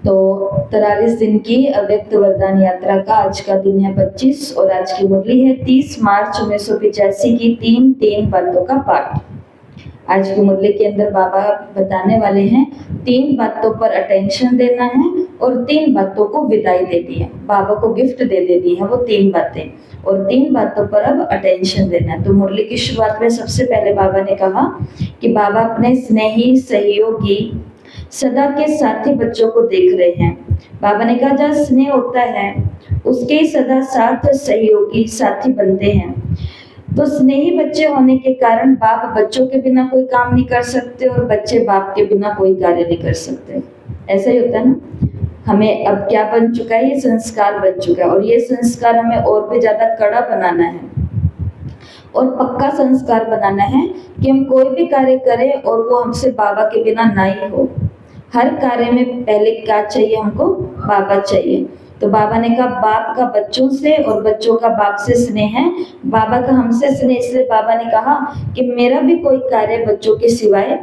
तो 43 दिन की अव्यक्त वरदान यात्रा का आज का दिन है 25 और आज की मुरली है 30 मार्च 1985 की 3 बातों का पाठ। आज की मुरली के अंदर बाबा बताने वाले हैं 3 बातों पर अटेंशन देना है और 3 बातों को विदाई देनी है। बाबा को गिफ्ट दे देनी है वो 3 बातें और 3 बातों पर अब अटेंशन देना है। तो मुरली की शुरुआत में सबसे पहले बाबा ने कहा कि बाबा अपने स्नेही सहयोगी सदा के साथी बच्चों को देख रहे हैं। बाबा ने कहा जहाँ स्नेह होता है उसके सदा साथ सहयोगी साथी बनते हैं। तो स्नेही बच्चे होने के कारण बाप बच्चों के बिना कोई काम नहीं कर सकते और बच्चे बाप के बिना कोई कार्य नहीं कर सकते। ऐसा ही होता है ना। हमें अब क्या बन चुका है, ये संस्कार बन चुका है और ये संस्कार हमें और भी ज्यादा कड़ा बनाना है और पक्का संस्कार बनाना है कि हम कोई भी कार्य करें और वो हमसे बाबा के बिना ना ही हो। हर कार्य में पहले क्या चाहिए, हमको बाबा चाहिए। तो बाबा ने कहा बाप का बच्चों से और बच्चों का बाप से स्नेह है, बाबा का हमसे स्नेह। इसलिए बाबा ने कहा कि मेरा भी कोई कार्य बच्चों के सिवाय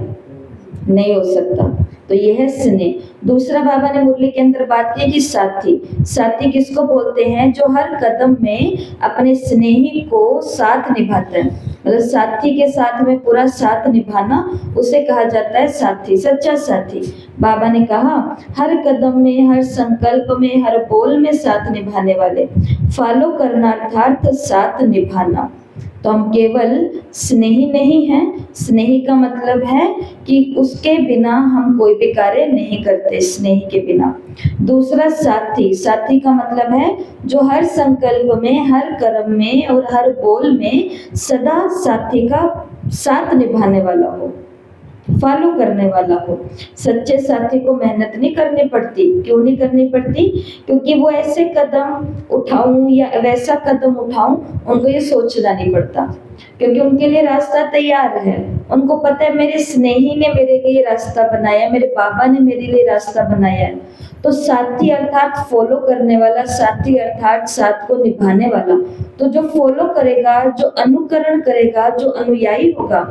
नहीं हो सकता। तो यह है स्नेह। दूसरा बाबा ने मुरली के अंदर बात की कि साथी। साथी किसको बोलते हैं? जो हर कदम में अपने स्नेही को साथ निभाता है। मतलब साथी के साथ में पूरा साथ निभाना उसे कहा जाता है साथी, सच्चा साथी। बाबा ने कहा हर कदम में, हर संकल्प में, हर बोल में साथ निभाने वाले। फॉलो करना अर्थात साथ निभाना। तो हम केवल स्नेही नहीं हैं। स्नेही का मतलब है कि उसके बिना हम कोई भी कार्य नहीं करते, स्नेही के बिना। दूसरा साथी। साथी का मतलब है जो हर संकल्प में, हर कर्म में और हर बोल में सदा साथी का साथ निभाने वाला हो, फॉलो करने वाला हो। सच्चे साथी को मेहनत नहीं करनी पड़ती। क्यों नहीं करनी पड़ती? क्योंकि वो ऐसे कदम उठाऊं या वैसा कदम उठाऊं, उनको ये सोचना नहीं पड़ता, क्योंकि उनके लिए रास्ता तैयार है। उनको पता है मेरे स्नेही ने मेरे लिए रास्ता बनाया, मेरे बाबा ने मेरे लिए रास्ता बनाया है। तो साथी अर्थात फॉलो करने वाला, साथी अर्थात साथ को निभाने वाला। तो जो फॉलो करेगा, जो अनुकरण करेगा, जो अनुयायी होगा,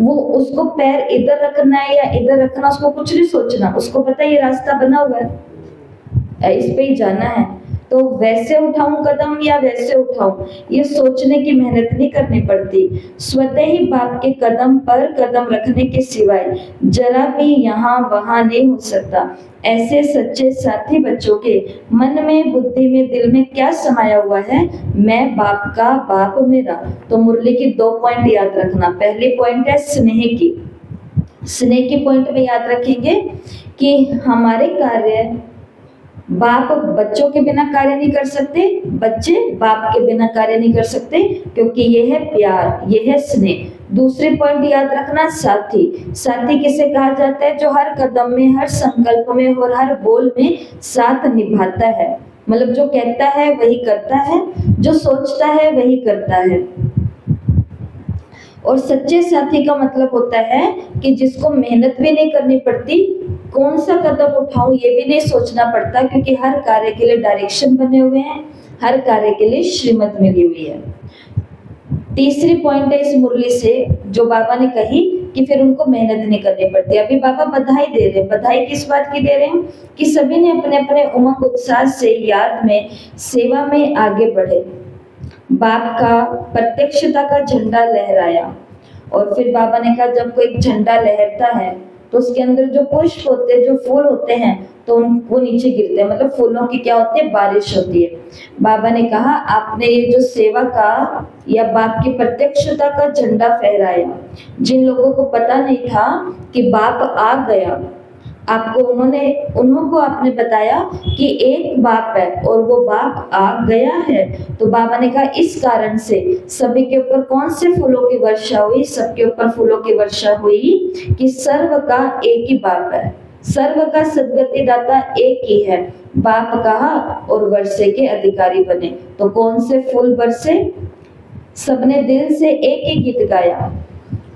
वो उसको पैर इधर रखना है या इधर रखना, उसको कुछ नहीं सोचना। उसको पता है ये रास्ता बना हुआ है, इस पे ही जाना है। तो वैसे उठाऊं कदम या वैसे उठाऊं, ये सोचने की मेहनत नहीं करनी पड़ती। स्वतः ही बाप के कदम पर कदम रखने के सिवाय जरा भी यहाँ वहां नहीं हो सकता। ऐसे सच्चे साथी बच्चों के मन में, बुद्धि में, दिल में क्या समाया हुआ है? मैं बाप का, बाप मेरा। तो मुरली की 2 पॉइंट याद रखना। पहली पॉइंट है स्नेह की। स्नेह के पॉइंट में याद रखेंगे कि हमारे कार्य, बाप बच्चों के बिना कार्य नहीं कर सकते, बच्चे बाप के बिना कार्य नहीं कर सकते, क्योंकि ये है प्यार, ये है स्नेह। दूसरी पॉइंट याद रखना साथी। साथी किसे कहा जाता है? जो हर कदम में, हर संकल्प में और हर बोल में साथ निभाता है। मतलब जो कहता है वही करता है, जो सोचता है वही करता है। और सच्चे साथी का मतलब होता है कि जिसको मेहनत भी नहीं करनी पड़ती, कौन सा कदम उठाऊं ये भी नहीं सोचना पड़ता, क्योंकि हर कार्य के लिए डायरेक्शन बने हुए हैं, हर कार्य के लिए श्रीमत मिली हुई है। तीसरी पॉइंट है इस मुरली से जो बाबा ने कही कि फिर उनको मेहनत नहीं करनी पड़ती। अभी बाबा बधाई दे रहे हैं। बधाई किस बात की दे रहे हैं? कि सभी ने अपने अपने उमंग उत्साह से याद में, सेवा में आगे बढ़े, बाप का प्रत्यक्षता का झंडा लहराया। और फिर बाबा ने कहा जब कोई झंडा लहरता है तो उसके अंदर जो पुष्प होते हैं, जो फूल होते हैं, तो वो नीचे गिरते हैं। मतलब फूलों की क्या होती है? बारिश होती है। बाबा ने कहा आपने ये जो सेवा का या बाप की प्रत्यक्षता का झंडा फहराया, जिन लोगों को पता नहीं था कि बाप आ गया, आपको उन्होंने आपने बताया कि एक बाप है और वो बाप आ गया है। तो बाबा ने कहा इस कारण से सभी के ऊपर कौन से फूलों की वर्षा हुई? सबके ऊपर फूलों की वर्षा हुई कि सर्व का एक ही बाप है, सर्व का सद्गति दाता एक ही है। बाप कहा और वर्षे के अधिकारी बने। तो कौन से फूल बरसे? सबने दिल से एक ही गीत गाया।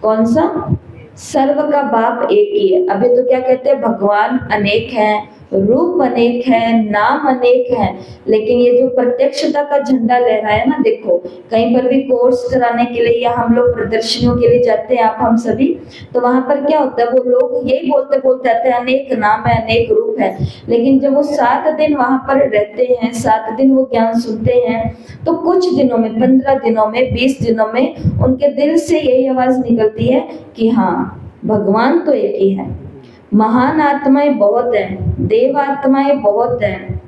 कौन सा? सर्व का बाप एक ही है। अभी तो क्या कहते हैं? भगवान अनेक हैं, रूप अनेक है, नाम अनेक है, लेकिन ये जो प्रत्यक्षता का झंडा लहराया है ना, देखो कहीं पर भी कोर्स कराने के लिए या हम लोग प्रदर्शनियों के लिए जाते हैं, आप हम सभी, तो वहां पर क्या होता है, वो लोग यही बोलते बोलते आते हैं अनेक नाम है, अनेक रूप है, लेकिन जब वो 7 दिन वहां पर रहते हैं, 7 दिन वो ज्ञान सुनते हैं, तो कुछ दिनों में, 15 दिनों में, 20 दिनों में उनके दिल से यही आवाज निकलती है कि हाँ, भगवान तो एक ही है, महान आत्माएं बहुत हैं, देव आत्माएं बहुत हैं,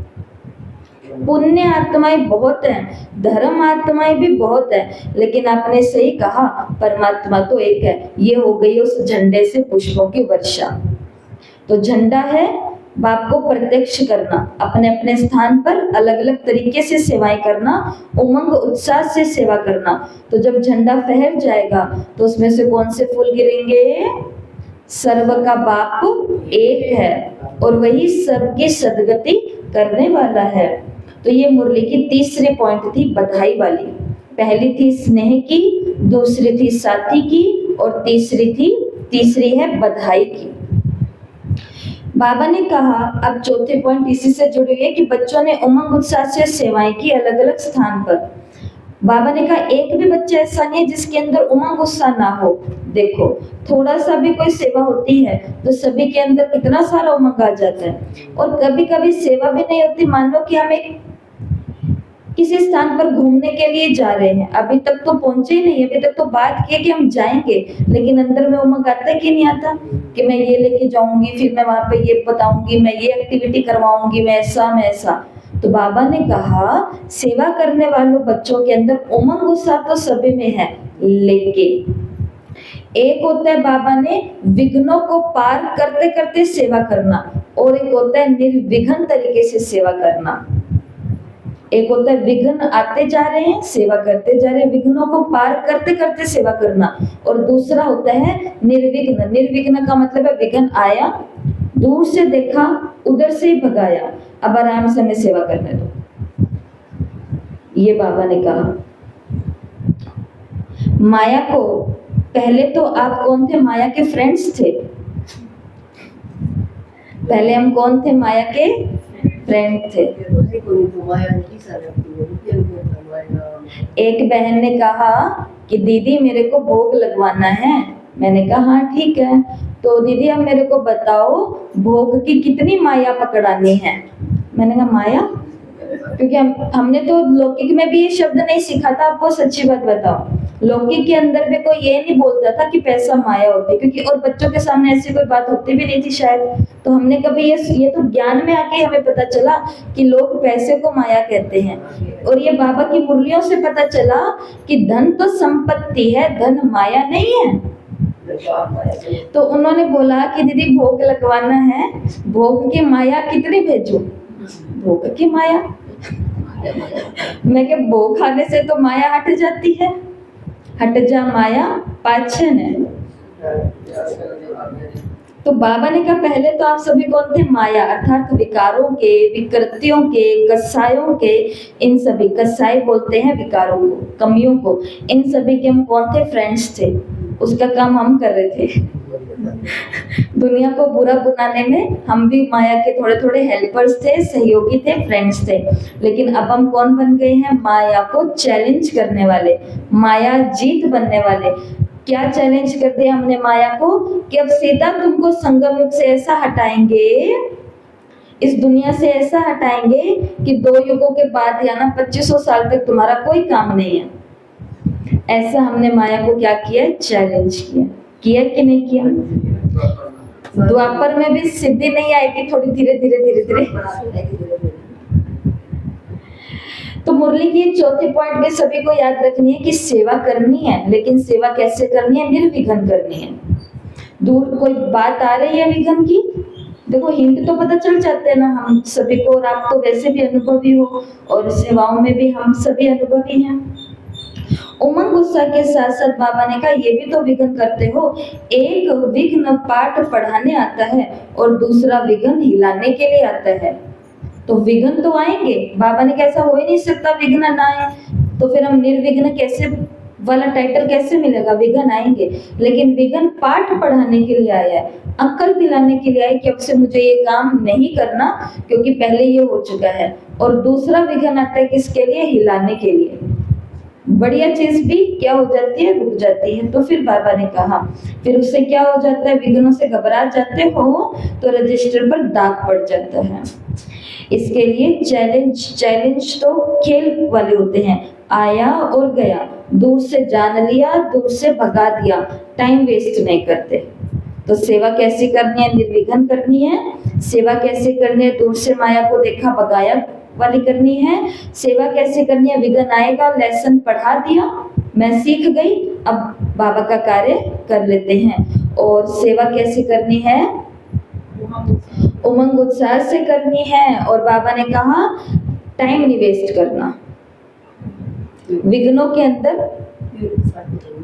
पुण्य आत्माएं बहुत हैं, धर्म आत्माएं भी बहुत हैं, लेकिन आपने सही कहा, परमात्मा तो एक है। ये हो गई उस झंडे से पुष्पों की वर्षा। तो झंडा है बाप को प्रत्यक्ष करना, अपने अपने स्थान पर अलग अलग तरीके से सेवाएं करना, उमंग उत्साह से सेवा करना। तो जब झंडा फहर जाएगा तो उसमें से कौन से फूल गिरेंगे? सर्व का बाप एक है और वही सबकी सदगति करने वाला है। तो ये मुरली की तीसरी पॉइंट थी, बधाई वाली। पहली थी स्नेह की, दूसरी थी साथी की, और तीसरी है बधाई की। बाबा ने कहा, अब चौथे पॉइंट इसी से जुड़ी है कि बच्चों ने उमंग उत्साह से सेवाएं की अलग अलग स्थान पर। बाबा ने कहा एक भी बच्चा ऐसा नहीं है जिसके अंदर उमंग उत्साह ना हो। देखो थोड़ा सा भी कोई सेवा होती है तो सभी के अंदर कितना सारा उमंग आ जाता है। और कभी कभी सेवा भी नहीं होती, मान लो कि हम एक किसी स्थान पर घूमने के लिए जा रहे हैं, अभी तक तो पहुंचे ही नहीं, अभी तक तो बात की कि हम जाएंगे, लेकिन अंदर में उमंग आता है कि नहीं आता कि मैं ये लेके जाऊंगी, फिर मैं वहां पे ये बताऊंगी, मैं ये एक्टिविटी करवाऊंगी, मैं ऐसा। तो बाबा ने कहा सेवा करने वालों बच्चों के अंदर उमंग उत्साह तो सभी में है, लेकिन एक होता है बाबा ने विघ्नों को पार करते करते सेवा करना, और एक होता है निर्विघ्न तरीके से सेवा करना। एक होता है विघ्न आते जा रहे हैं, सेवा करते जा रहे हैं, विघ्नों को पार करते करते सेवा करना, और दूसरा होता है निर्विघ्न। निर्विघ्न का मतलब है विघ्न आया, दूर से देखा, उधर से ही भगाया, अब आराम से हमें सेवा करने दो। ये बाबा ने कहा। माया को, पहले तो आप कौन थे? माया के फ्रेंड्स थे। पहले हम कौन थे? माया के फ्रेंड थे। एक बहन ने कहा कि दीदी मेरे को भोग लगवाना है। मैंने कहा हाँ ठीक है, तो दीदी अब मेरे को बताओ भोग की कितनी माया पकड़ानी है। मैंने कहा माया, क्योंकि हमने तो लौकिक में भी ये शब्द नहीं सीखा था। आपको सच्ची बात बताओ, लौकिक के अंदर भी कोई ये नहीं बोलता था कि पैसा माया होती, क्योंकि और बच्चों के सामने ऐसी कोई बात होती भी नहीं थी शायद। तो हमने कभी ये तो ज्ञान में आके हमें पता चला कि लोग पैसे को माया कहते हैं। और ये बाबा की मुरलियों से पता चला कि धन तो संपत्ति है, धन माया नहीं है। तो उन्होंने बोला कि दीदी भोग लगवाना है, भोग की माया कितनी भेजूं? भोग की माया? मैं क्या, भोग खाने से तो माया हट जाती है। हट जा माया पाछे ने। तो बाबा ने कहा पहले तो आप सभी कौन थे? माया, अर्थात विकारों के, विकृतियों के, कसायों के। इन सभी, कसाई बोलते हैं विकारों को, कमियों को। इन सभी के हम कौन थे? फ्रेंड्स थे। उसका काम हम कर रहे थे। दुनिया को बुरा बनाने में हम भी माया के थोड़े थोड़े हेल्पर्स थे, सहयोगी थे, फ्रेंड्स थे। लेकिन अब हम कौन बन गए हैं? माया को चैलेंज करने वाले, माया जीत बनने वाले। क्या चैलेंज कर दिया हमने माया को कि अब सीधा तुमको संगम युग से ऐसा हटाएंगे, इस दुनिया से ऐसा हटाएंगे कि 2 युगों के बाद या ना 2500 साल तक तुम्हारा कोई काम नहीं है। ऐसा हमने माया को क्या किया? चैलेंज किया कि नहीं किया? द्वापर में भी सिद्धि नहीं आएगी, थोड़ी धीरे धीरे। तो मुरली की चौथी पॉइंट भी सभी को याद रखनी है कि सेवा करनी है, लेकिन सेवा कैसे करनी है? निर्विघ्न करनी है। दूर कोई बात आ रही है विघ्न की, देखो हिंट तो पता चल जाते हैं ना हम सभी को, और आप तो वैसे भी अनुभवी हो और सेवाओं में भी हम सभी अनुभवी हैं। उमंग उत्साह के साथ साथ बाबा ने कहा ये भी तो विघ्न करते हो। एक विघ्न पाठ पढ़ाने आता है और दूसरा विघ्न हिलाने के लिए आता है। तो विघ्न तो आएंगे, बाबा ने कैसा हो ही नहीं सकता विघ्न ना आए। तो फिर हम निर्विघ्न कैसे वाला टाइटल कैसे मिलेगा? विघ्न आएंगे, लेकिन विघ्न पाठ पढ़ाने के लिए आया है। अक्ल दिलाने के लिए आए कि अब से मुझे ये काम नहीं करना क्योंकि पहले ये हो चुका है। और दूसरा विघन आता है किसके लिए? हिलाने के लिए। बढ़िया चीज भी क्या हो जाती है? रुक जाती है। तो फिर बाबा ने कहा, फिर उससे क्या हो जाता है? विघ्नों से घबरा जाते हो तो रजिस्टर पर दाग पड़ जाता है। इसके लिए चैलेंज तो खेल वाले होते हैं, आया और गया, दूर से जान लिया, दूर से भगा दिया, टाइम वेस्ट नहीं करते। तो सेवा कैसी करनी है? निर्विघ्न करनी है। सेवा कैसे करनी है? दूर से माया को देखा भगाया वाली करनी है। सेवा कैसे करनी है? विघ्न आएगा, लेसन पढ़ा दिया, मैं सीख गई, अब बाबा का कार्य कर लेते हैं। और सेवा कैसे करनी है? उमंग उत्साह से करनी है। और बाबा ने कहा टाइम नहीं वेस्ट करना। विघ्नों के अंदर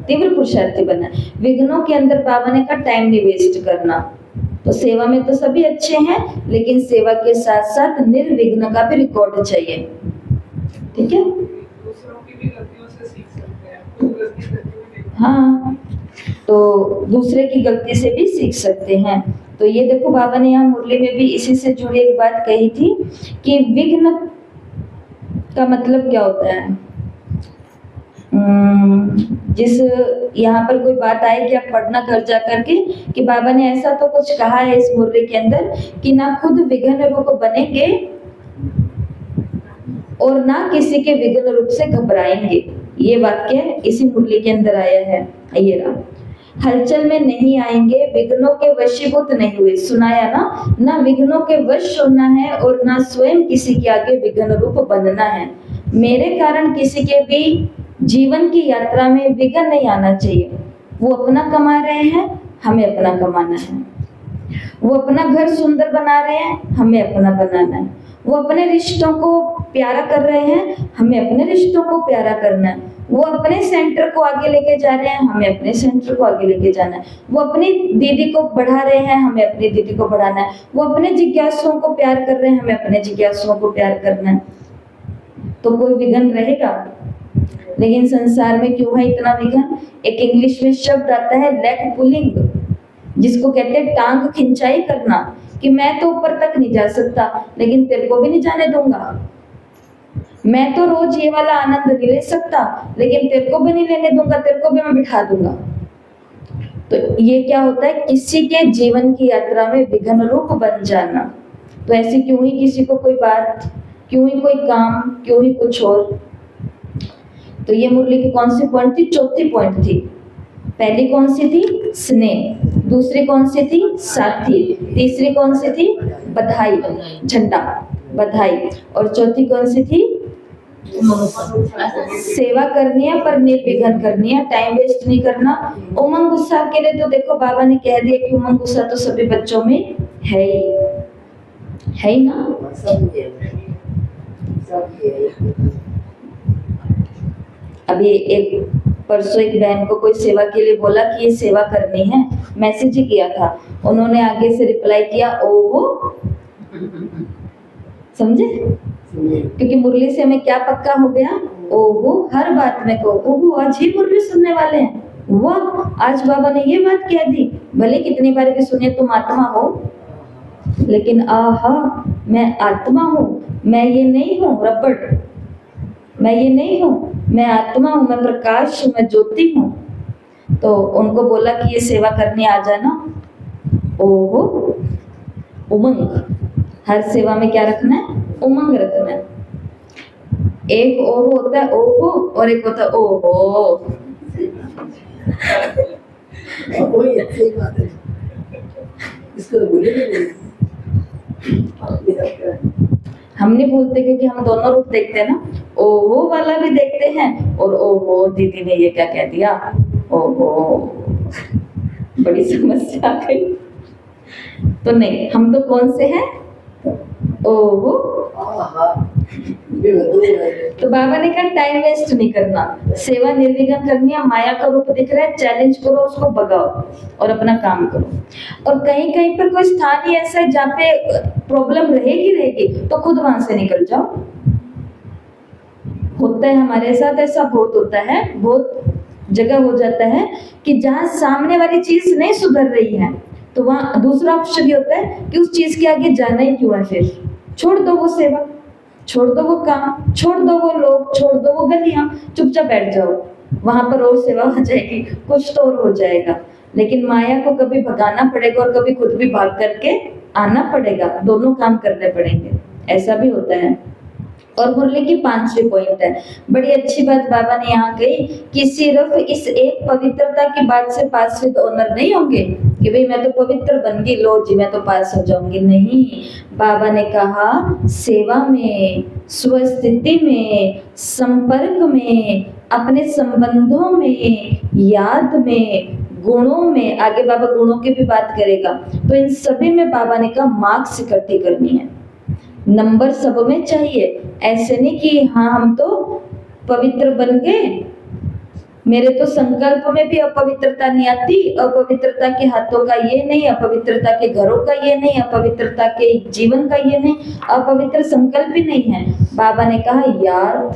तीव्र पुरुषार्थी बनना। विघ्नों के अंदर बाबा ने कहा टाइम नहीं वेस्ट करना। तो सेवा में तो सभी अच्छे हैं, लेकिन सेवा के साथ साथ निर्विघ्न का भी रिकॉर्ड चाहिए। ठीक है? दूसरों की भी गलतियों से सीख सकते हैं। हाँ, तो दूसरे की गलती से भी सीख सकते हैं। तो ये देखो बाबा ने यहाँ मुरली में भी इसी से जुड़ी एक बात कही थी कि विघ्न का मतलब क्या होता है। जिस यहाँ पर कोई बात आए कि आप पढ़ना घर जा करके कि बाबा ने ऐसा तो कुछ कहा है इस मुरली के अंदर कि ना खुद विघ्न रूप बनेंगे और ना किसी के विघ्न रूप से घबराएंगे। ये वाक्य इसी मुरली के अंदर आया है। ये रहा, हलचल में नहीं आएंगे, विघ्नों के वशीभूत नहीं हुए। सुनाया ना विघ्नों के वश होना है और ना स्वयं किसी के आगे विघ्न रूप बनना है। मेरे कारण किसी के भी जीवन की यात्रा में विघ्न नहीं आना चाहिए। वो अपना कमा रहे हैं, हमें अपना कमाना है। वो अपना घर सुंदर बना रहे हैं, हमें अपना बनाना है। वो अपने रिश्तों को प्यारा कर रहे हैं, हमें अपने रिश्तों को प्यारा करना है। वो अपने सेंटर को आगे लेके जा रहे हैं, हमें अपने सेंटर को आगे लेके जाना है। वो अपनी दीदी को बढ़ा रहे हैं, हमें अपनी दीदी को बढ़ाना है। वो अपने जिज्ञासुओं को प्यार कर रहे हैं, हमें अपने जिज्ञासुओं को प्यार करना है। तो कोई विघ्न रहेगा? लेकिन संसार में क्यों है इतना विघ्न? एक इंग्लिश में शब्द आता है लेग पुलिंग, जिसको कहते हैं टांग खिंचाई करना, कि मैं तो ऊपर तक नहीं जा सकता लेकिन तेरे को भी नहीं जाने दूंगा। मैं तो रोज ये वाला आनंद नहीं ले सकता लेकिन तेरे को भी नहीं लेने दूंगा, तेरे को भी मैं बिठा दूंगा। तो ये क्या होता है? किसी के जीवन की यात्रा में विघ्न रूप बन जाना। तो ऐसे क्यों ही किसी को कोई बात, क्यों ही कोई काम, क्यों ही कुछ और। तो ये मुरली की कौन सी पॉइंट थी? चौथी पॉइंट थी। पहली कौन सी थी? स्नेह। दूसरी कौन सी थी? साथी। तीसरी कौन सी थी? बधाई, झंडा, बधाई। और चौथी कौन सी थी? सेवा करनी है पर निर्विघ्न करनी है, टाइम वेस्ट नहीं करना। उमंग उत्साह के लिए तो देखो बाबा ने कह दिया कि उमंग उत्साह तो सभी बच्चों में है ही ना। अभी एक परसों एक बहन को कोई सेवा के लिए बोला कि ये सेवा करनी है, मैसेज ही किया था। उन्होंने आगे से रिप्लाई किया ओहो। समझे? क्योंकि मुरली से हमें क्या पक्का हो गया? ओहो, हर बात में को ओहो, आज ही मुरली सुनने वाले हैं, वाह आज बाबा ने ये बात कह दी। भले कितनी बार भी सुनिए तुम आत्मा हो, लेकिन आहा मैं आत्मा हूँ, मैं ये नहीं हूँ रबड़, मैं ये नहीं हूँ, मैं आत्मा हूँ, मैं प्रकाश हूँ, मैं ज्योति हूँ। तो उनको बोला कि ये सेवा करने आ जाना। ओहो, उमंग। हर सेवा में क्या रखना है? उमंग रखना है। एक ओहो होता है ओहो और एक होता है ओहो। वही अच्छी बात है, इसको बोले हम नहीं भूलते क्योंकि हम दोनों रूप देखते हैं ना। ओहो वाला भी देखते हैं और ओहो दीदी ने ये क्या कह दिया, ओहो बड़ी समस्या आ गई। तो नहीं, हम तो कौन से हैं? ओहो। तो बाबा ने कहा टाइम वेस्ट नहीं करना, सेवा निर्विघ्न करनी है। माया का रूप दिख रहा है, चैलेंज करो, उसको भगाओ और अपना काम करो। और कहीं कहीं पर कोई स्थान ही ऐसा है जहाँ पे प्रॉब्लम रहेगी तो खुद वहां से निकल जाओ। होता है हमारे साथ, ऐसा बहुत होता है, बहुत जगह हो जाता है कि जहाँ सामने वाली चीज नहीं सुधर रही है तो वहाँ दूसरा ऑप्शन ये होता है कि उस चीज के आगे जाना ही क्यों है, फिर छोड़ दो वो सेवा, छोड़ दो वो काम, छोड़ दो वो लोग, छोड़ दो वो गलियां, चुपचाप बैठ जाओ, वहां पर और सेवा हो जाएगी, कुछ तो और हो जाएगा। लेकिन माया को कभी भगाना पड़ेगा और कभी खुद भी भाग करके आना पड़ेगा, दोनों काम करने पड़ेंगे, ऐसा भी होता है। और मुरली की 5वीं पॉइंट है, बड़ी अच्छी बात बाबा ने यहाँ कही कि सिर्फ इस एक पवित्रता की बात से पास विद ऑनर नहीं होंगे कि भाई मैं तो पवित्र बन गई, लो जी मैं तो पास हो जाऊंगी, नहीं। बाबा ने कहा सेवा में, स्वस्थिति में, संपर्क में, अपने संबंधों में, याद में, गुणों में, आगे बाबा गुणों की भी बात करेगा, तो इन सभी में बाबा ने कहा मार्क्स इकट्ठी करनी है, नंबर सब में चाहिए। ऐसे नहीं कि हाँ हम तो पवित्र बन गए, मेरे तो संकल्प में भी अपवित्रता नहीं आती, अपवित्रता के हाथों का ये नहीं, अपवित्रता के घरों का ये नहीं, अपवित्रता के जीवन का ये नहीं, अपवित्र संकल्प भी नहीं है। बाबा ने कहा याद,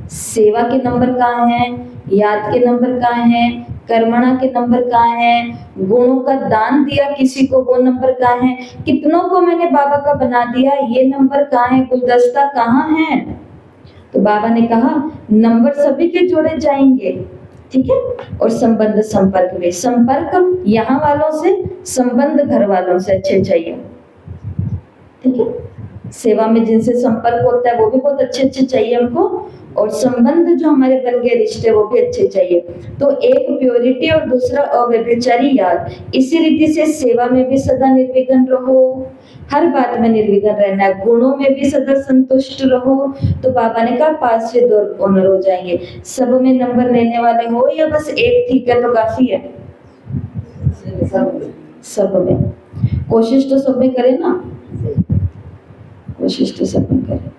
सेवा के नंबर कहाँ हैं, याद के नंबर कहाँ हैं, कर्मणा के नंबर कहाँ हैं, गुणों का दान दिया किसी को वो नंबर कहाँ है, कितनों को मैंने बाबा का बना दिया ये नंबर कहाँ है, गुलदस्ता कहाँ है। तो बाबा ने कहा नंबर सभी के जोड़े जाएंगे, ठीक है। और संबंध संपर्क में, संपर्क यहाँ वालों से, संबंध घर वालों से अच्छे चाहिए, ठीक है। सेवा में जिनसे संपर्क होता है वो भी बहुत अच्छे अच्छे चाहिए हमको, और संबंध जो हमारे बन गए रिश्ते वो भी अच्छे चाहिए। तो एक प्योरिटी और दूसरा अव्यभिचारी याद। इसी रीति से सेवा में भी सदा निर्विघ्न रहो, हर बात में निर्विघ्न रहना है, गुणों में भी सदा संतुष्ट रहो। तो बाबा ने कहा पास से दो ऑनर हो जाएंगे। सब में नंबर लेने वाले हो या बस एक ठीक है तो काफी है? सब में कोशिश तो सब में करें ना, कोशिश तो सब में करें।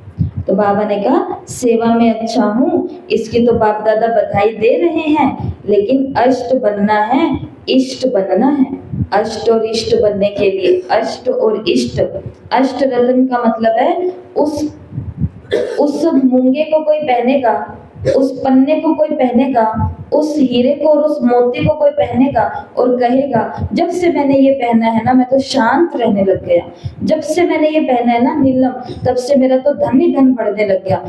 तो बाबा ने कहा सेवा में अच्छा हूँ, इसकी तो बाप दादा बधाई दे रहे हैं, लेकिन अष्ट बनना है, इष्ट बनना है। अष्ट और इष्ट बनने के लिए, अष्ट और इष्ट, अष्ट रत्न का मतलब है उस मूंगे को कोई पहनेगा, उस पन्ने को कोई पहनेगा, उस हीरे को और उस मोती को कोई पहनेगा और कहेगा जब से मैंने ये पहना है ना मैं तो शांत रहने लग गया, जब से मैंने ये पहना है ना नीलम तब से मेरा तो धन ही धन बढ़ने लग गया।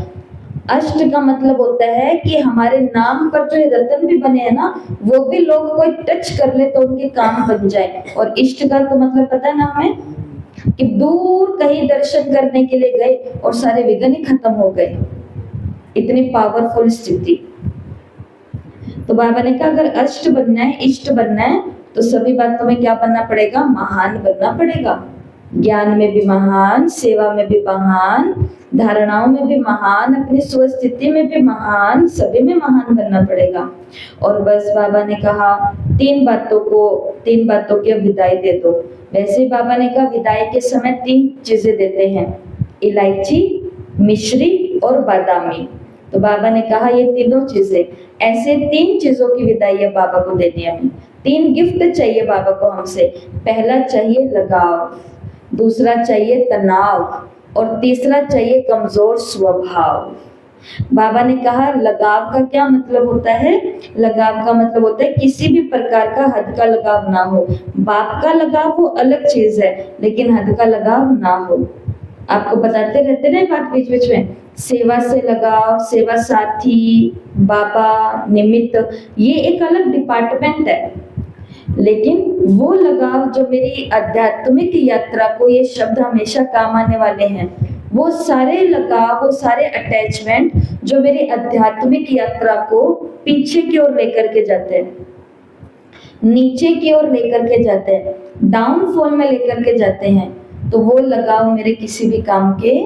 अष्ट का मतलब होता है कि हमारे नाम पर जो रत्न भी बने हैं ना वो भी लोग कोई टच कर ले तो उनके काम बन जाए। और इष्ट का तो मतलब पता है ना हमें कि दूर कहीं दर्शन करने के लिए गए और सारे विघ्न ही खत्म हो गए, इतनी पावरफुल स्थिति। तो बाबा ने कहा अगर अष्ट बनना है, इष्ट बनना है तो सभी बातों में क्या बनना पड़ेगा? महान बनना पड़ेगा। ज्ञान में भी महान, सेवा में भी महान, धारणाओं में भी महान, अपनी स्वस्थिति में भी महान, सभी में महान बनना पड़ेगा। और बस बाबा ने कहा तीन बातों की विदाई दे दो। वैसे ही बाबा ने कहा विदाई के समय 3 चीजें देते हैं, इलायची, मिश्री और बादामी। तो बाबा ने कहा ये तीनों चीजें, ऐसे 3 चीजों की विदाई है बाबा को देनी है हमें। 3 गिफ्ट चाहिए बाबा को हमसे। पहला चाहिए लगाव, दूसरा चाहिए तनाव और तीसरा चाहिए कमजोर स्वभाव। बाबा ने कहा लगाव का क्या मतलब होता है? लगाव का मतलब होता है किसी भी प्रकार का हद का लगाव ना हो। बाप का लगाव वो अलग चीज है, लेकिन हद का लगाव ना हो। आपको बताते रहते ना बात बीच बीच में, सेवा से लगाव, सेवा साथी, बाबा, निमित्त, ये एक अलग डिपार्टमेंट है। लेकिन वो लगाव जो मेरी आध्यात्मिक यात्रा को, ये शब्द हमेशा काम आने वाले हैं, वो सारे लगाव, वो सारे अटैचमेंट जो मेरी आध्यात्मिक यात्रा को पीछे की ओर लेकर के जाते हैं, नीचे की ओर लेकर के जाते हैं, डाउनफॉल में लेकर के जाते हैं, तो वो लगाव मेरे किसी भी काम के।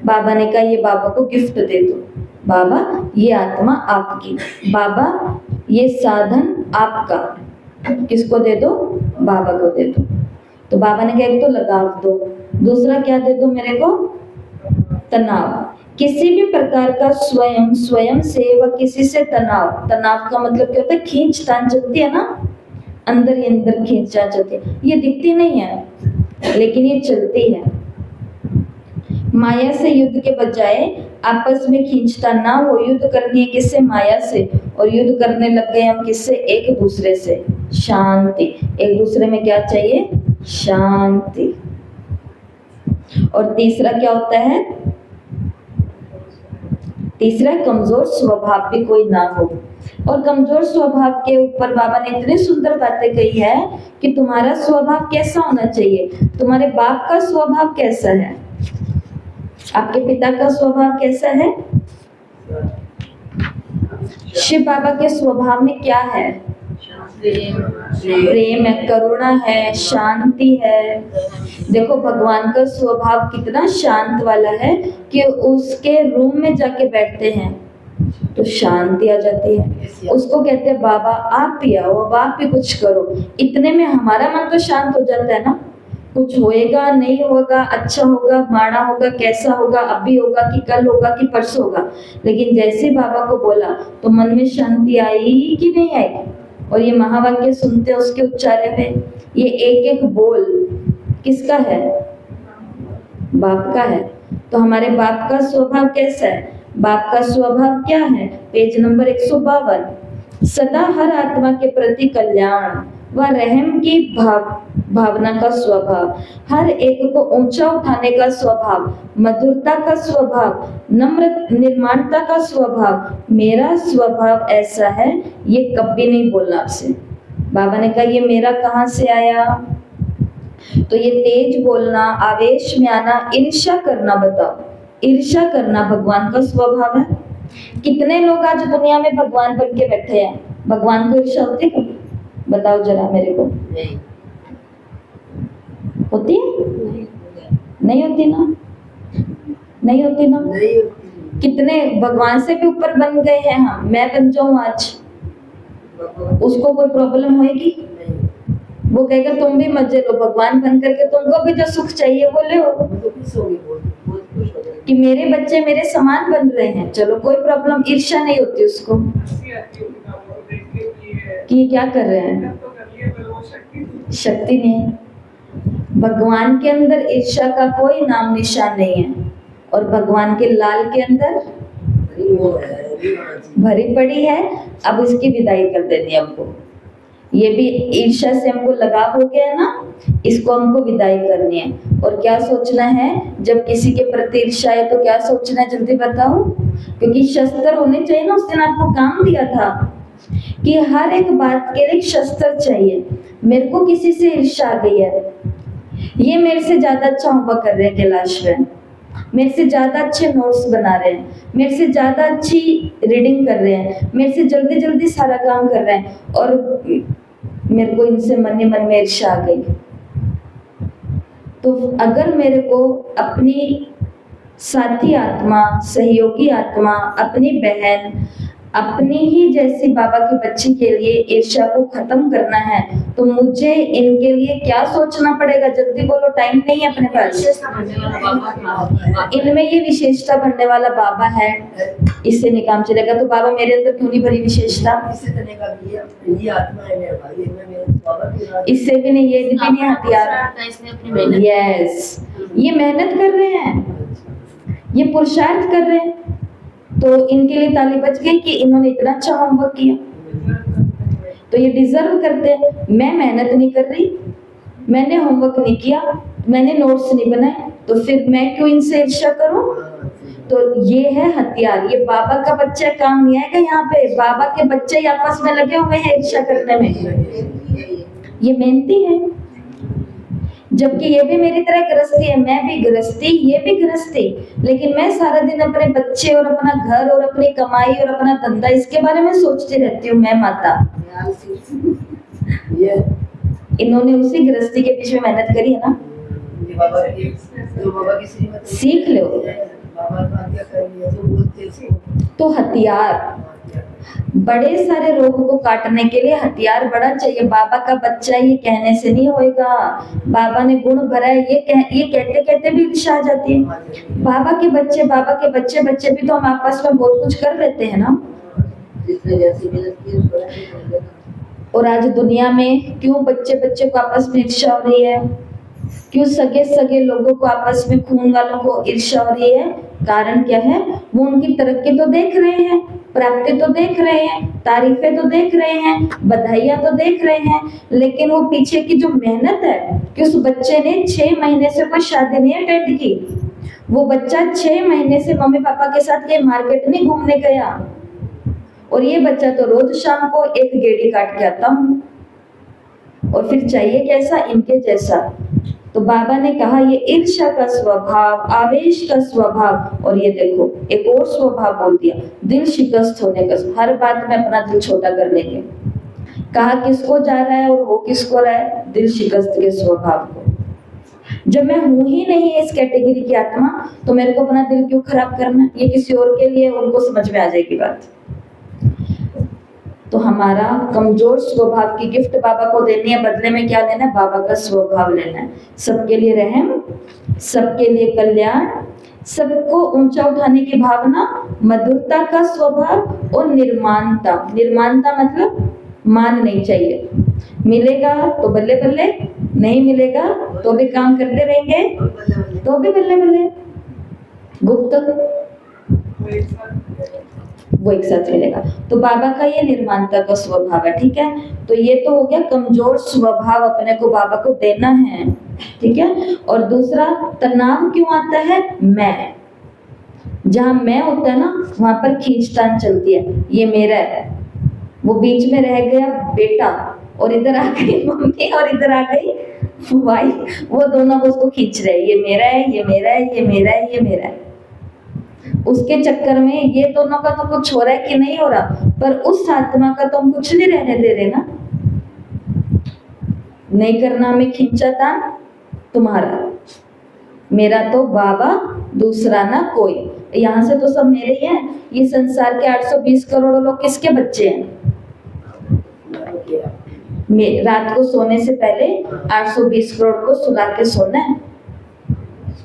बाबा ने कहा ये बाबा को गिफ्ट दे दो। बाबा ये आत्मा आपकी, बाबा ये साधन आपका, किसको दे दो? बाबा को दे दो। तो बाबा ने कहा एक तो लगाव दो, दूसरा क्या दे दो मेरे को? तनाव। किसी भी प्रकार का स्वयं से व किसी से तनाव, तनाव का मतलब क्या होता है? खींचतान चलती है ना, अंदर ही अंदर खींचा चलती है, ये दिखती नहीं है लेकिन ये चलती है। माया से युद्ध के बजाय आपस में खींचतान ना हो, युद्ध करनी है किससे? माया से। और युद्ध करने लग गए हम किससे? एक दूसरे से। शांति। एक दूसरे में क्या चाहिए? शांति। और तीसरा क्या होता है? तीसरा, कमजोर स्वभाव भी कोई ना हो। और कमजोर स्वभाव के ऊपर बाबा ने इतनी सुंदर बातें कही है कि तुम्हारा स्वभाव कैसा होना चाहिए, तुम्हारे बाप का स्वभाव कैसा है, आपके पिता का स्वभाव कैसा है। शिव बाबा के स्वभाव में क्या है? प्रेम है, करुणा है, शांति है। देखो भगवान का स्वभाव कितना शांत वाला है कि उसके रूम में जाके बैठते हैं तो शांति आ जाती है। उसको कहते हैं बाबा आप भी आओ, अब आप भी कुछ करो। इतने में हमारा मन तो शांत हो जाता है ना। कुछ होएगा नहीं होगा, अच्छा होगा माड़ा होगा, कैसा होगा, अभी होगा कि कल होगा कि परसों होगा, लेकिन जैसे बाबा को बोला तो मन में शांति आई कि नहीं आई। और ये महावाक्य सुनते उसके उच्चारे में, ये एक एक बोल किसका है? बाप का है। तो हमारे बाप का स्वभाव कैसा है? बाप का स्वभाव क्या है? पेज नंबर 152, सदा हर आत्मा के प्रति कल्याण व रहम की भावना का स्वभाव, हर एक को ऊंचा उठाने का स्वभाव, मधुरता का स्वभाव, नम्र निर्माणता का स्वभाव। मेरा स्वभाव ऐसा है, ये कभी नहीं बोलना आपसे। बाबा ने कहा ये मेरा कहाँ से आया? तो ये तेज बोलना, आवेश में आना, ईर्ष्या करना, बताओ ईर्ष्या करना भगवान का स्वभाव है। कितने लोग आज दुनिया में भगवान बन के बैठे हैं? भगवान को ईर्ष्या होती है? बताओ जरा मेरे को। होती है? नहीं होती ना? नहीं होती ना? कितने भगवान से भी ऊपर बन गए हैं हम। मैं बन जाऊं आज, उसको कोई प्रॉब्लम होएगी? वो कहेगा तुम भी मजे लो, भगवान बन करके तुमको भी जो सुख चाहिए वो ले कि मेरे बच्चे मेरे समान बन रहे हैं, चलो कोई प्रॉब्लम। ईर्ष्या नहीं होती उसको कि ये क्या कर रहे हैं, शक्ति नहीं। भगवान के अंदर ईर्ष्या का कोई नाम निशान नहीं है। और भगवान के लाल के अंदर भरी पड़ी है। अब इसकी विदाई कर देनी है हमको। ये भी ईर्ष्या से हमको लगाव हो गया है ना, इसको हमको विदाई करनी है। और क्या सोचना है जब किसी के प्रति ईर्ष्या है? तो क्या सोचना है जल्दी बताओ, क्योंकि शस्त्र होने चाहिए ना। उस दिन आपको काम दिया था कि हर एक बात के लिए शस्त्र चाहिए। मेरे को किसी से ईर्ष्या आ गई है, ये मेरे से ज्यादा अच्छा होमवर्क कर रहे हैं कैलाश में, मेरे से ज्यादा अच्छे नोट्स बना रहे हैं, मेरे से ज्यादा अच्छी रीडिंग कर रहे हैं, मेरे से जल्दी जल्दी सारा काम कर रहे हैं, और मेरे को इनसे मन ही मन में ईर्ष्या आ गई। तो अगर मेरे को अपनी साथी आत्मा, सहयोगी आत्मा, अपनी बहन, अपनी ही जैसी बाबा की बच्ची के लिए ईर्ष्या को खत्म करना है तो मुझे इनके लिए क्या सोचना पड़ेगा? जल्दी बोलो, टाइम नहीं है अपने पास। इनमें ये विशेषता भरने वाला बाबा है, इससे निकाम चलेगा। तो बाबा मेरे अंदर क्यों नहीं भरी विशेषता? इससे भी नहीं, ये भी नहीं हथियार। यस, ये मेहनत कर रहे हैं, ये पुरुषार्थ कर रहे हैं, तो इनके लिए ताली बज गई कि इन्होंने इतना अच्छा होमवर्क किया, तो ये डिजर्व करते हैं। मैं मेहनत नहीं कर रही, मैंने होमवर्क नहीं किया, मैंने नोट्स नहीं बनाए, तो फिर मैं क्यों इनसे ईर्ष्या करूं? तो ये है हथियार। ये बाबा का बच्चा काम नहीं आएगा यहाँ पे। बाबा के बच्चे ही आपस में लगे हुए हैं ईर्ष्या करने में। ये मेहनती है, जबकि ये भी मेरी तरह गृहस्थी है, मैं भी गृहस्थी, ये भी गृहस्थी, लेकिन मैं सारा दिन अपने बच्चे और अपना घर और अपनी कमाई और अपना धंधा इसके बारे में सोचती रहती हूँ। मैं माता, इन्होंने उसी गृहस्थी के पीछे मेहनत करी है ना। सीख लो। तो हथियार, बड़े सारे रोग को काटने के लिए हथियार बड़ा चाहिए। बाबा का बच्चा ये कहने से नहीं होएगा, बाबा ने गुण भरा है ये कहते कहते भी ईर्ष्या आ जाती है। बाबा के बच्चे भी तो हम आपस में बहुत कुछ कर लेते हैं ना। और आज दुनिया में क्यों बच्चे को आपस में ईर्ष्या हो रही है? क्यों सगे लोगों को आपस में, खून वालों को ईर्ष्या हो रही है? कारण क्या है? वो उनकी तरक्की तो देख रहे हैं, प्राप्ति तो देख रहे हैं, तारीफें तो देख रहे हैं, बधाइयां तो देख रहे हैं, लेकिन वो पीछे की जो मेहनत है कि उस बच्चे ने 6 महीने से कोई शादी नहीं अटेंड की, वो बच्चा 6 महीने से मम्मी पापा के साथ कहीं मार्केट नहीं घूमने गया, और ये बच्चा तो रोज शाम को एक गेड़ी काट के आता हूँ, और फिर चाहिए कैसा, इनके जैसा। तो बाबा ने कहा ये ईर्ष्या का स्वभाव, आवेश का स्वभाव, और ये देखो एक और स्वभाव बोल दिया, दिल शिकस्त होने का, हर बात में अपना दिल छोटा कर लेंगे। कहा किसको जा रहा है और वो किसको रहा है, दिल शिकस्त के स्वभाव को। जब मैं हूं ही नहीं इस कैटेगरी की आत्मा, तो मेरे को अपना दिल क्यों खराब करना, ये किसी और के लिए, उनको समझ में आ जाएगी बात। तो हमारा कमजोर स्वभाव की गिफ्ट बाबा को देनी है, बदले में क्या लेना है, बाबा का स्वभाव लेना है। सबके लिए रहम, सबके लिए कल्याण, सबको ऊंचा उठाने की भावना, मधुरता का स्वभाव और निर्माणता। निर्माणता मतलब मान नहीं चाहिए, मिलेगा तो बल्ले बल्ले, नहीं मिलेगा तो भी काम करते रहेंगे, तो भी बल्ले बल्ले। गुप्त वो एक साथ मिलेगा। तो बाबा का ये निर्माणता का स्वभाव है, ठीक है। तो ये तो हो गया कमजोर स्वभाव अपने को बाबा को देना है, ठीक है। और दूसरा तनाव क्यों आता है, मैं, जहां मैं होता है ना वहां पर खींचतान चलती है, ये मेरा है, वो बीच में रह गया बेटा, और इधर आ गई मम्मी, और इधर आ गई वाइफ, वो दोनों उसको खींच रहे, ये मेरा है, ये मेरा है, ये मेरा है, ये मेरा है। उसके चक्कर में ये दोनों का तो कुछ हो रहा है कि नहीं हो रहा, पर उस आत्मा का तो हम कुछ नहीं रहने दे रहे ना। नहीं करना हमें खींचातान तुम्हारा, मेरा तो बाबा, दूसरा ना कोई। यहाँ से तो सब मेरे ही हैं। ये संसार के 820 करोड़ लोग किसके बच्चे हैं? रात को सोने से पहले 820 करोड़ को सुला के सोना है।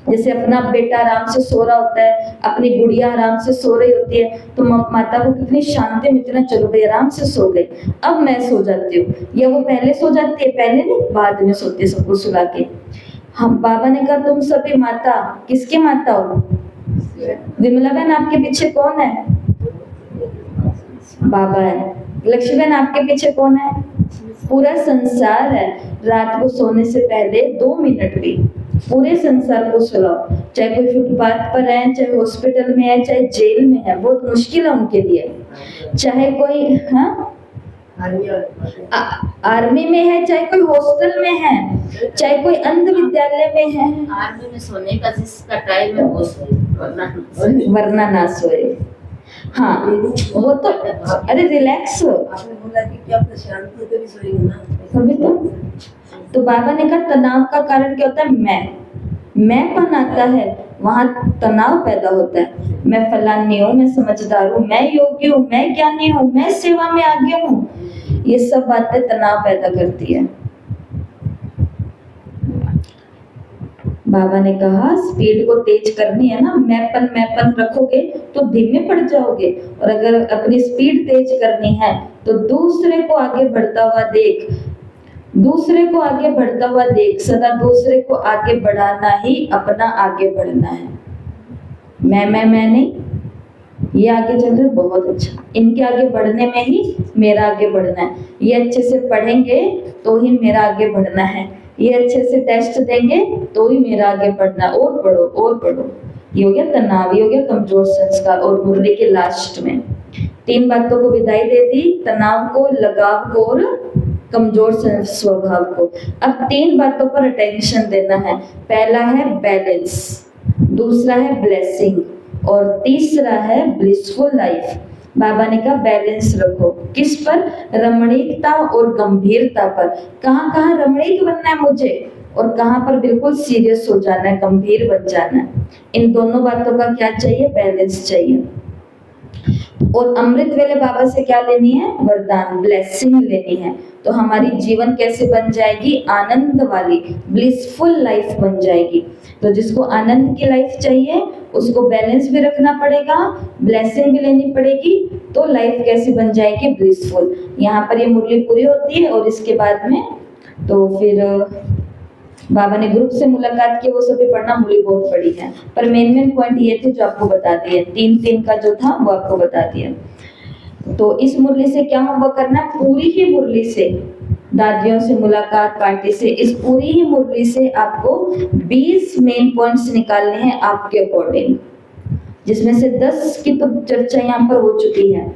जैसे अपना बेटा आराम से सो रहा होता है, अपनी गुड़िया आराम से सो रही होती है, तो माता को कितनी शांति मिलती है, चलो भाई आराम से सो गए, अब मैं सो जाती हूँ। या वो पहले सो जाती है, पहले नहीं बाद में सोती है सबको सुला के। हम बाबा ने कहा तुम सभी माता, किसके माता हो? विमला बहन आपके पीछे कौन है? बाबा है। लक्ष्मी बहन आपके पीछे कौन है? पूरा संसार है। रात को सोने से पहले 2 मिनट भी पूरे संसार को सुलाओ, चाहे कोई फुटपाथ पर है, चाहे हॉस्पिटल में है, चाहे जेल में है, बहुत मुश्किल है उनके लिए, चाहे कोई आर्मी में है, चाहे कोई हॉस्टल में है, चाहे कोई अंध विद्यालय में है। आर्मी में सोने का जिसका टाइम है वो सोए, वरना ना सोए। हाँ वो तो, अरे रिलैक्स हो, आपने बोला कि क्या अपने शांति से भी सोएंगे ना, कभी तो बाबा ने कहा तनाव का कारण क्या होता है, मैंपन आता है, वहां तनाव पैदा होता है। मैं फलानी हूँ, मैं समझदार हूँ, मैं योग्य हूँ, मैं ज्ञानी हूँ, मैं सेवा में आगे हूँ, ये सब बातें तनाव पैदा करती है। बाबा ने कहा स्पीड को तेज करनी है ना, मैंपन रखोगे तो धीमे पड़ जाओगे, और अगर अपनी स्पीड तेज करनी है तो दूसरे को आगे बढ़ता हुआ देख, दूसरे को आगे बढ़ता हुआ देख, सदा दूसरे को आगे बढ़ाना ही अपना आगे बढ़ना है। मैं नहीं, ये आगे चल रहे बहुत अच्छा, इनके आगे बढ़ने में ही मेरा आगे बढ़ना है। ये अच्छे से पढ़ेंगे तो ही मेरा आगे बढ़ना है, ये अच्छे से टेस्ट देंगे तो ही मेरा आगे बढ़ना है, और पढ़ो और पढ़ो। ये हो गया तनाव, ये हो गया कमजोर संस्कार। और मुरली के लास्ट में 3 बातों को विदाई दे दी, तनाव को, लगाव को और कमजोर स्वभाव को। अब 3 बातों पर अटेंशन देना है। पहला है बैलेंस, दूसरा है ब्लेसिंग, और तीसरा है ब्लिसफुल लाइफ। बाबा ने कहा बैलेंस रखो, किस पर? रमणीकता और गंभीरता पर। कहाँ कहाँ रमणीक बनना है मुझे, और कहाँ पर बिल्कुल सीरियस हो जाना है, गंभीर बन जाना है। इन दोनों बातों का क्या चाहिए? बैलेंस चाहिए। और अमृत वेले बाबा से क्या लेनी है? वरदान, ब्लेसिंग लेनी है। तो हमारी जीवन कैसे बन जाएगी? आनंद वाली, ब्लिसफुल लाइफ बन जाएगी। तो जिसको आनंद की लाइफ चाहिए उसको बैलेंस भी रखना पड़ेगा, ब्लेसिंग भी लेनी पड़ेगी, तो लाइफ कैसी बन जाएगी? ब्लिसफुल। यहाँ पर ये मुरली पूरी होती है, और इसके बाद में तो फिर बाबा ने ग्रुप से मुलाकात की, वो सभी पढ़ना, मुरली बहुत बड़ी है, पर मेन पॉइंट ये थे जो आपको बता दिए, 3 का जो था वो आपको बता दिया। तो इस मुरली से क्या होमवर्क करना है, पूरी ही मुरली से, दादियों से मुलाकात पार्टी से, इस पूरी ही मुरली से आपको 20 मेन पॉइंट्स निकालने हैं आपके अकॉर्डिंग, जिसमें से 10 की तो चर्चा यहाँ पर हो चुकी है,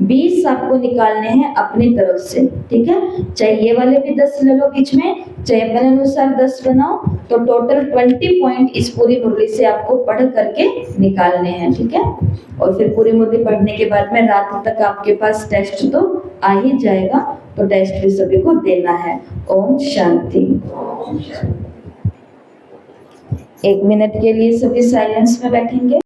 20 आपको निकालने हैं अपनी तरफ से, ठीक है। चाहे ये वाले भी 10 ले लो बीच में, चाहे अपने अनुसार 10 बनाओ, तो टोटल 20 पॉइंट इस पूरी मुरली से आपको पढ़ करके निकालने हैं, ठीक है। और फिर पूरी मुरली पढ़ने के बाद में रात तक आपके पास टेस्ट तो आ ही जाएगा, तो टेस्ट भी सभी को देना है। ओम शांति। 1 मिनट के लिए सभी साइलेंस में बैठेंगे।